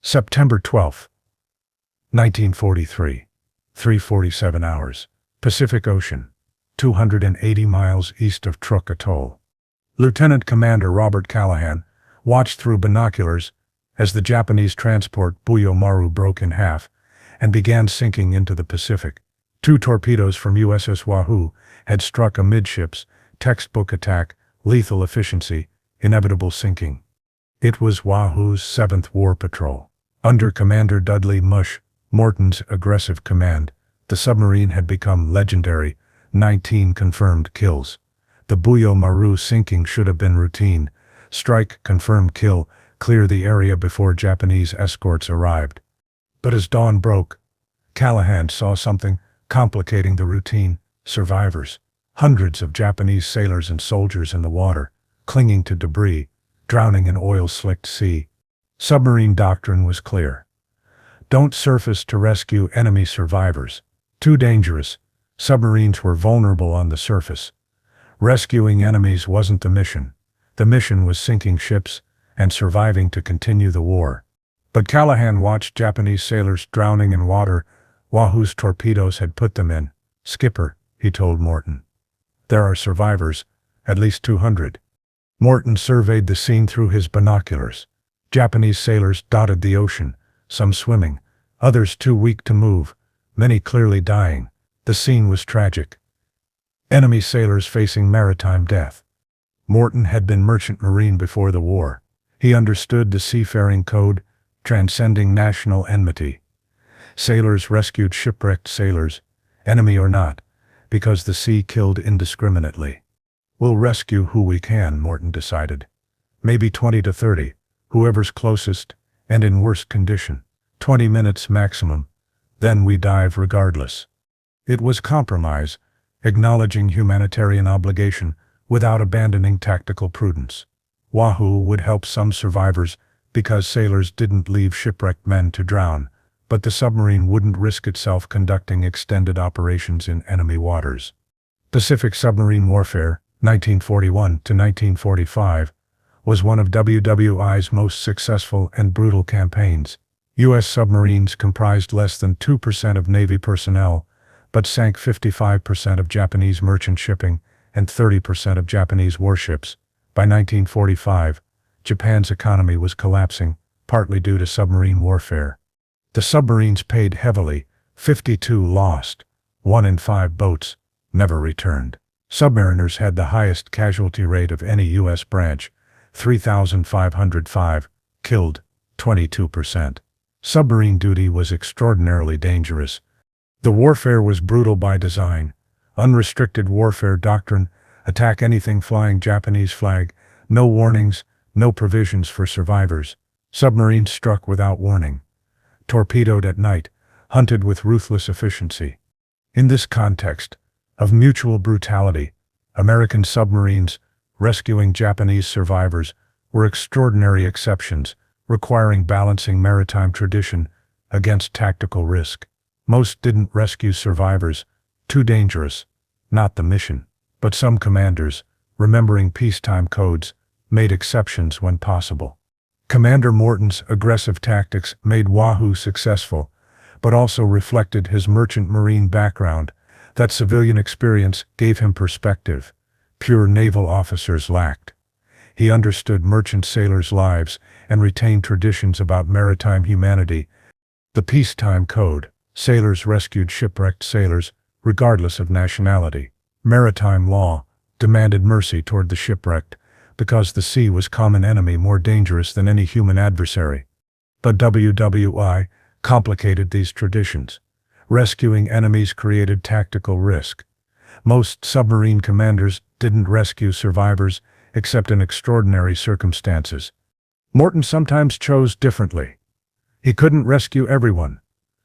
September 12, 1943, 3:47 hours, Pacific Ocean, 280 miles east of Truk Atoll. Lieutenant Commander Robert Callahan watched through binoculars as the Japanese transport Buyo Maru broke in half and began sinking into the Pacific. 2 torpedoes from USS Wahoo had struck amidships, textbook attack, lethal efficiency, inevitable sinking. It was Wahoo's 7th war patrol. Under Commander Dudley Mush, Morton's aggressive command, the submarine had become legendary, 19 confirmed kills. The Buyo Maru sinking should have been routine. Strike, confirm kill, clear the area before Japanese escorts arrived. But as dawn broke, Callahan saw something complicating the routine: survivors. Hundreds of Japanese sailors and soldiers in the water, clinging to debris, drowning in oil-slicked sea. Submarine doctrine was clear. Don't surface to rescue enemy survivors. Too dangerous. Submarines were vulnerable on the surface. Rescuing enemies wasn't the mission. The mission was sinking ships and surviving to continue the war. But Callahan watched Japanese sailors drowning in water Wahoo's torpedoes had put them in. "Skipper," he told Morton, "there are survivors, at least 200. Morton surveyed the scene through his binoculars. Japanese sailors dotted the ocean, some swimming, others too weak to move, many clearly dying. The scene was tragic. Enemy sailors facing maritime death. Morton had been merchant marine before the war. He understood the seafaring code, transcending national enmity. Sailors rescued shipwrecked sailors, enemy or not, because the sea killed indiscriminately. "We'll rescue who we can," Morton decided. "Maybe 20 to 30. Whoever's closest, and in worst condition. 20 minutes maximum. Then we dive regardless." It was compromise, acknowledging humanitarian obligation without abandoning tactical prudence. Wahoo would help some survivors because sailors didn't leave shipwrecked men to drown, but the submarine wouldn't risk itself conducting extended operations in enemy waters. Pacific submarine warfare, 1941 to 1945, was one of WWI's most successful and brutal campaigns. U.S. submarines comprised less than 2% of Navy personnel, but sank 55% of Japanese merchant shipping and 30% of Japanese warships. By 1945, Japan's economy was collapsing, partly due to submarine warfare. The submarines paid heavily, 52 lost, 1 in 5 boats never returned. Submariners had the highest casualty rate of any U.S. branch, 3,505, killed, 22%. Submarine duty was extraordinarily dangerous. The warfare was brutal by design. Unrestricted warfare doctrine: attack anything flying Japanese flag, no warnings, no provisions for survivors. Submarines struck without warning. Torpedoed at night, hunted with ruthless efficiency. In this context of mutual brutality, American submarines rescuing Japanese survivors were extraordinary exceptions, requiring balancing maritime tradition against tactical risk. Most didn't rescue survivors, too dangerous, not the mission. But some commanders, remembering peacetime codes, made exceptions when possible. Commander Morton's aggressive tactics made Wahoo successful, but also reflected his merchant marine background. That civilian experience gave him perspective pure naval officers lacked. He understood merchant sailors' lives and retained traditions about maritime humanity. The peacetime code: sailors rescued shipwrecked sailors, regardless of nationality. Maritime law demanded mercy toward the shipwrecked, because the sea was common enemy more dangerous than any human adversary. But WWI complicated these traditions. Rescuing enemies created tactical risk. Most submarine commanders didn't rescue survivors except in extraordinary circumstances. Morton sometimes chose differently. He couldn't rescue everyone.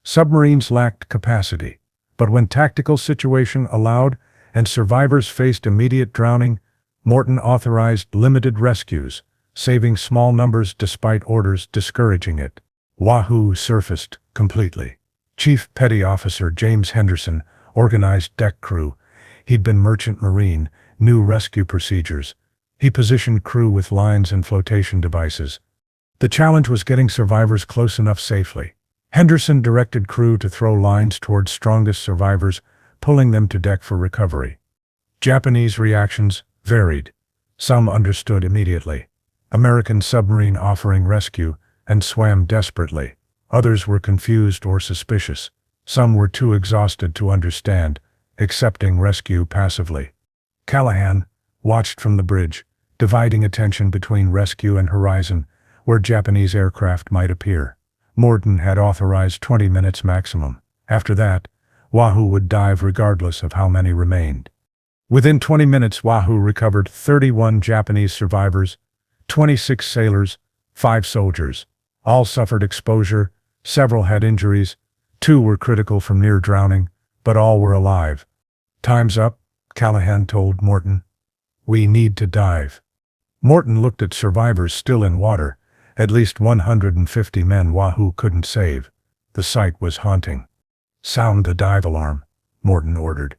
Submarines lacked capacity. But when tactical situation allowed and survivors faced immediate drowning, Morton authorized limited rescues, saving small numbers despite orders discouraging it. Wahoo surfaced completely. Chief Petty Officer James Henderson organized deck crew. He'd been merchant marine, knew rescue procedures. He positioned crew with lines and flotation devices. The challenge was getting survivors close enough safely. Henderson directed crew to throw lines towards strongest survivors, pulling them to deck for recovery. Japanese reactions varied. Some understood immediately. American submarine offering rescue, and swam desperately. Others were confused or suspicious. Some were too exhausted to understand, accepting rescue passively. Callahan watched from the bridge, dividing attention between rescue and horizon, where Japanese aircraft might appear. Morton had authorized 20 minutes maximum. After that, Wahoo would dive regardless of how many remained. Within 20 minutes, Wahoo recovered 31 Japanese survivors, 26 sailors, 5 soldiers. All suffered exposure, several had injuries, 2 were critical from near drowning, but all were alive. "Time's up," Callahan told Morton. "We need to dive." Morton looked at survivors still in water, at least 150 men Wahoo couldn't save. The sight was haunting. "Sound the dive alarm," Morton ordered.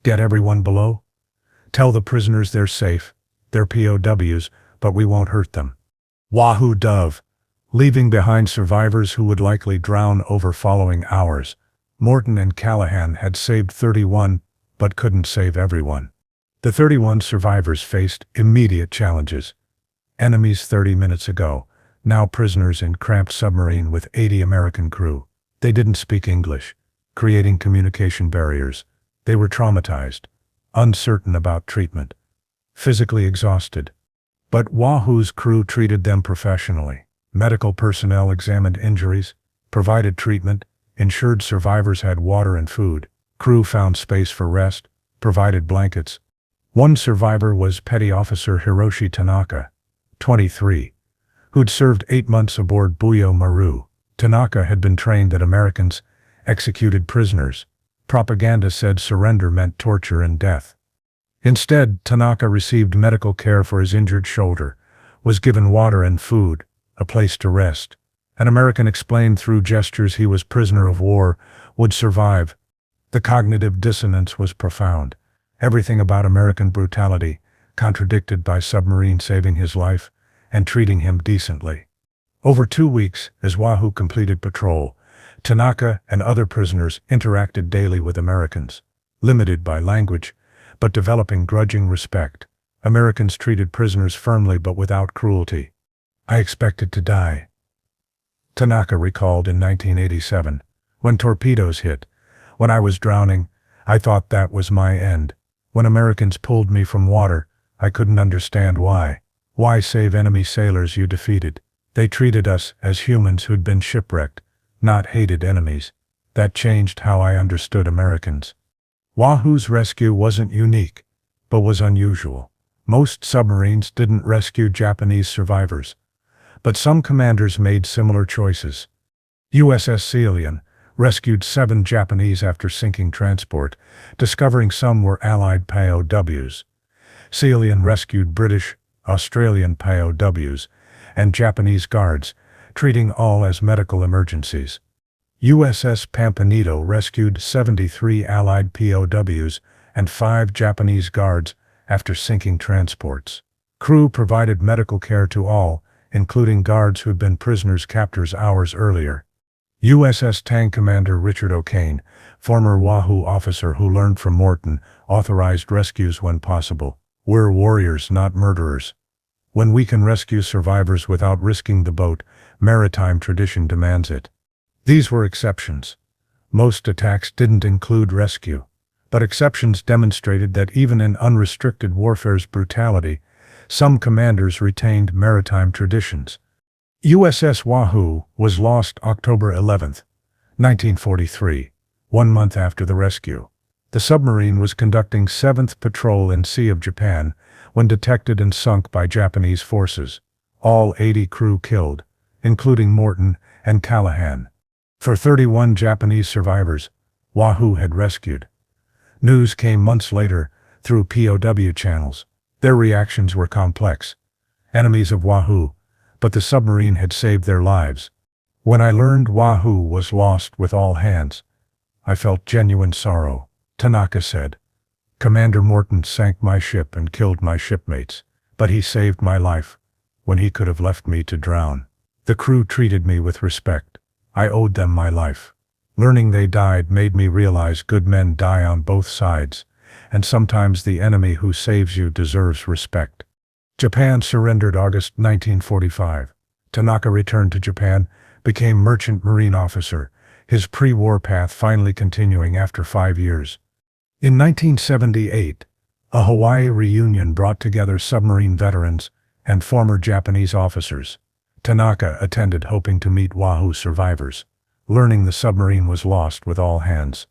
"Get everyone below. Tell the prisoners they're safe. They're POWs, but we won't hurt them." Wahoo dove, leaving behind survivors who would likely drown over following hours. Morton and Callahan had saved 31, but couldn't save everyone. The 31 survivors faced immediate challenges. Enemies 30 minutes ago, now prisoners in cramped submarine with 80 American crew. They didn't speak English, creating communication barriers. They were traumatized, uncertain about treatment, physically exhausted. But Wahoo's crew treated them professionally. Medical personnel examined injuries, provided treatment, ensured survivors had water and food. Crew found space for rest, provided blankets. One survivor was Petty Officer Hiroshi Tanaka, 23, who'd served 8 months aboard Buyo Maru. Tanaka had been trained that Americans executed prisoners. Propaganda said surrender meant torture and death. Instead, Tanaka received medical care for his injured shoulder, was given water and food, a place to rest. An American explained through gestures he was prisoner of war, would survive. The cognitive dissonance was profound. Everything about American brutality, contradicted by Submarine saving his life and treating him decently. Over 2 weeks, as Wahoo completed patrol, Tanaka and other prisoners interacted daily with Americans, limited by language, but developing grudging respect. Americans treated prisoners firmly but without cruelty. "I expected to die," Tanaka recalled in 1987. "When torpedoes hit, when I was drowning, I thought that was my end. When Americans pulled me from water, I couldn't understand why. Why save enemy sailors you defeated? They treated us as humans who'd been shipwrecked, not hated enemies. That changed how I understood Americans." Wahoo's rescue wasn't unique, but was unusual. Most submarines didn't rescue Japanese survivors, but some commanders made similar choices. USS Ceylon rescued 7 Japanese after sinking transport, discovering some were Allied POWs. Ceylon rescued British, Australian POWs, and Japanese guards, treating all as medical emergencies. USS Pampanito rescued 73 Allied POWs and 5 Japanese guards after sinking transports. Crew provided medical care to all, including guards who'd been prisoners' captors hours earlier. USS Tang Commander Richard O'Kane, former Wahoo officer who learned from Morton, authorized rescues when possible. "We're warriors, not murderers. When we can rescue survivors without risking the boat, maritime tradition demands it." These were exceptions. Most attacks didn't include rescue, but exceptions demonstrated that even in unrestricted warfare's brutality, some commanders retained maritime traditions. USS Wahoo was lost October 11, 1943, 1 month after the rescue. The submarine was conducting 7th patrol in Sea of Japan when detected and sunk by Japanese forces. All 80 crew killed, including Morton and Callahan. For 31 Japanese survivors, Wahoo had rescued. News came months later through POW channels. Their reactions were complex. Enemies of Wahoo, but the submarine had saved their lives. "When I learned Wahoo was lost with all hands, I felt genuine sorrow," Tanaka said. "Commander Morton sank my ship and killed my shipmates, but he saved my life when he could have left me to drown." The crew treated me with respect. I owed them my life. Learning they died made me realize good men die on both sides, and sometimes the enemy who saves you deserves respect. Japan surrendered August 1945. Tanaka returned to Japan, became merchant marine officer, his pre-war path finally continuing after 5 years. In 1978, a Hawaii reunion brought together submarine veterans and former Japanese officers. Tanaka attended hoping to meet Wahoo survivors. Learning the submarine was lost with all hands,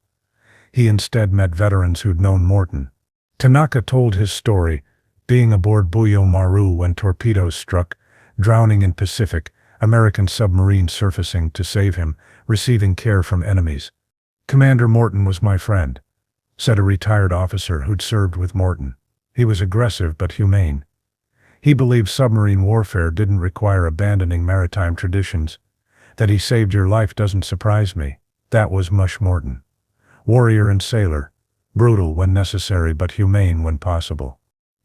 he instead met veterans who'd known Morton. Tanaka told his story, being aboard Buyo Maru when torpedoes struck, drowning in Pacific, American submarine surfacing to save him, receiving care from enemies. "Commander Morton was my friend," said a retired officer who'd served with Morton. "He was aggressive but humane. He believed submarine warfare didn't require abandoning maritime traditions. That he saved your life doesn't surprise me." That was Mush Morton. Warrior and sailor, brutal when necessary but humane when possible.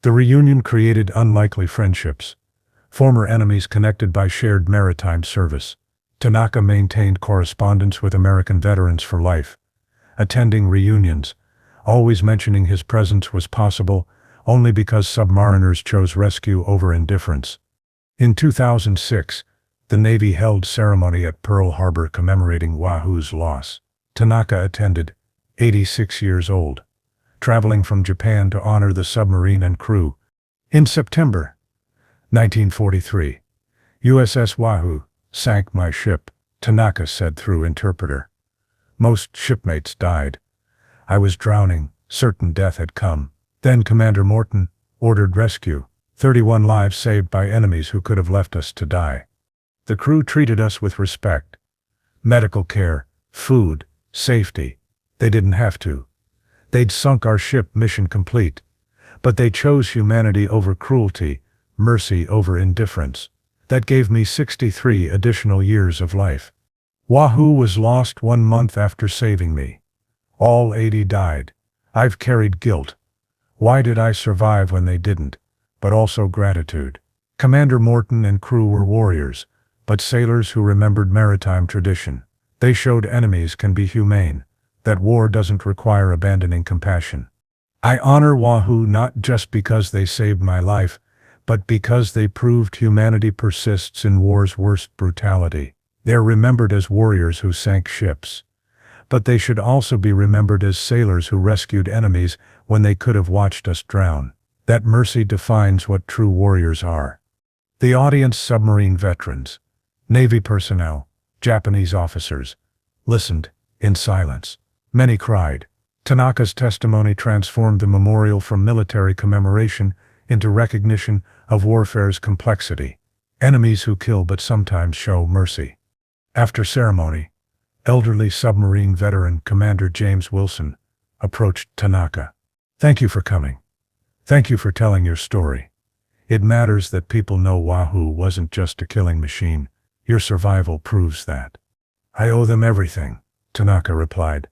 The reunion created unlikely friendships. Former enemies connected by shared maritime service. Tanaka maintained correspondence with American veterans for life. Attending reunions, always mentioning his presence was possible only because submariners chose rescue over indifference. In 2006, the Navy held ceremony at Pearl Harbor commemorating Wahoo's loss. Tanaka attended, 86 years old, traveling from Japan to honor the submarine and crew. In September 1943, USS Wahoo sank my ship, Tanaka said through interpreter. "Most shipmates died. I was drowning, certain death had come. Then Commander Morton ordered rescue. 31 lives saved by enemies who could have left us to die. The crew treated us with respect. Medical care, food, safety. They didn't have to. They'd sunk our ship, mission complete. But they chose humanity over cruelty, mercy over indifference. That gave me 63 additional years of life. Wahoo was lost 1 month after saving me. All 80 died. I've carried guilt. Why did I survive when they didn't? But also gratitude. Commander Morton and crew were warriors, but sailors who remembered maritime tradition. They showed enemies can be humane, that war doesn't require abandoning compassion. I honor Wahoo not just because they saved my life, but because they proved humanity persists in war's worst brutality. They're remembered as warriors who sank ships. But they should also be remembered as sailors who rescued enemies when they could have watched us drown. That mercy defines what true warriors are. The audience, submarine veterans, Navy personnel, Japanese officers, listened in silence. Many cried. Tanaka's testimony transformed the memorial from military commemoration into recognition of warfare's complexity. Enemies who kill but sometimes show mercy. After ceremony, elderly submarine veteran Commander James Wilson approached Tanaka. "Thank you for coming. Thank you for telling your story. It matters that people know Wahoo wasn't just a killing machine. Your survival proves that." "I owe them everything," Tanaka replied.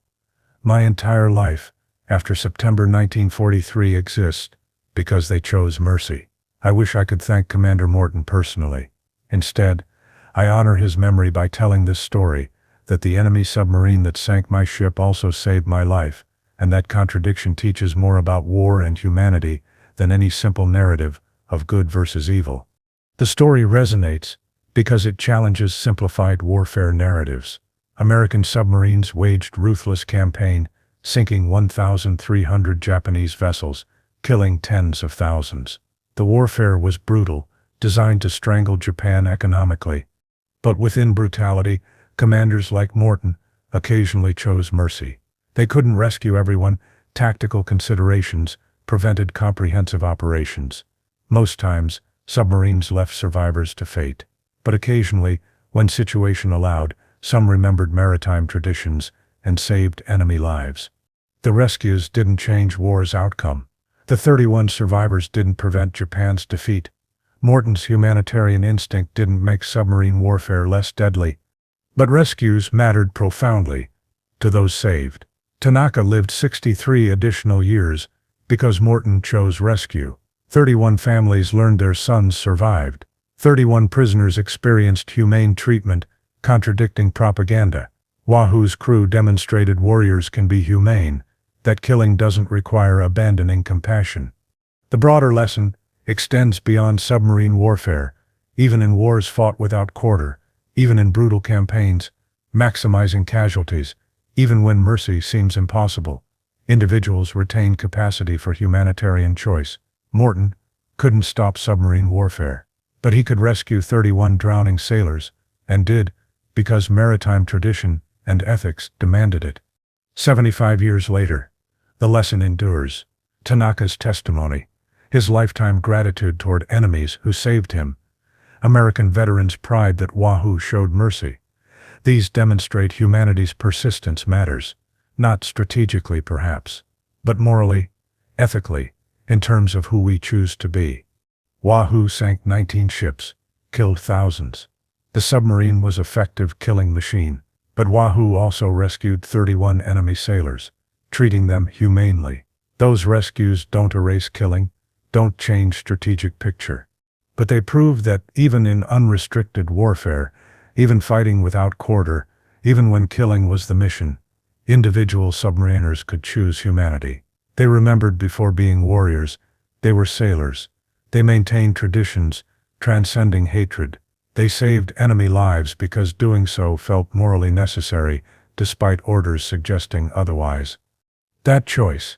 "My entire life, after September 1943, exists because they chose mercy. I wish I could thank Commander Morton personally. Instead, I honor his memory by telling this story, that the enemy submarine that sank my ship also saved my life, and that contradiction teaches more about war and humanity than any simple narrative of good versus evil. The story resonates because it challenges simplified warfare narratives. American submarines waged ruthless campaign, sinking 1,300 Japanese vessels, killing tens of thousands. The warfare was brutal, designed to strangle Japan economically. But within brutality, commanders like Morton occasionally chose mercy. They couldn't rescue everyone. Tactical considerations prevented comprehensive operations. Most times, submarines left survivors to fate. But occasionally, when situation allowed, some remembered maritime traditions and saved enemy lives. The rescues didn't change war's outcome. The 31 survivors didn't prevent Japan's defeat. Morton's humanitarian instinct didn't make submarine warfare less deadly. But rescues mattered profoundly to those saved. Tanaka lived 63 additional years because Morton chose rescue. 31 families learned their sons survived. 31 prisoners experienced humane treatment, contradicting propaganda. Wahoo's crew demonstrated warriors can be humane, that killing doesn't require abandoning compassion. The broader lesson extends beyond submarine warfare, even in wars fought without quarter, even in brutal campaigns, maximizing casualties, even when mercy seems impossible. Individuals retain capacity for humanitarian choice. Morton couldn't stop submarine warfare, but he could rescue 31 drowning sailors, and did, because maritime tradition and ethics demanded it. 75 years later, the lesson endures. Tanaka's testimony, his lifetime gratitude toward enemies who saved him, American veterans' pride that Wahoo showed mercy. These demonstrate humanity's persistence matters, not strategically perhaps, but morally, ethically, in terms of who we choose to be. Wahoo sank 19 ships, killed thousands. The submarine was an effective killing machine, but Wahoo also rescued 31 enemy sailors, treating them humanely. Those rescues don't erase killing, don't change strategic picture. But they prove that even in unrestricted warfare, even fighting without quarter, even when killing was the mission, individual submariners could choose humanity. They remembered before being warriors, they were sailors. They maintained traditions, transcending hatred. They saved enemy lives because doing so felt morally necessary, despite orders suggesting otherwise. That choice,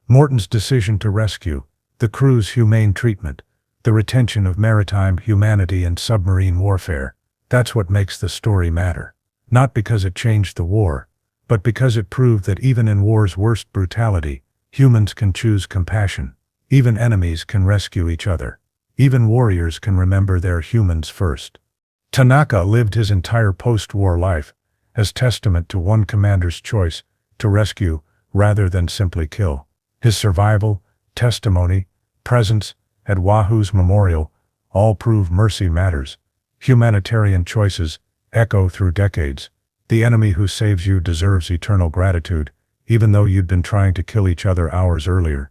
Morton's decision to rescue, the crew's humane treatment, the retention of maritime humanity in submarine warfare, that's what makes the story matter. Not because it changed the war, but because it proved that even in war's worst brutality, humans can choose compassion. Even enemies can rescue each other. Even warriors can remember they're humans first. Tanaka lived his entire post-war life as testament to one commander's choice to rescue rather than simply kill. His survival, testimony, presence at Wahoo's memorial all prove mercy matters. Humanitarian choices echo through decades. The enemy who saves you deserves eternal gratitude, even though you'd been trying to kill each other hours earlier.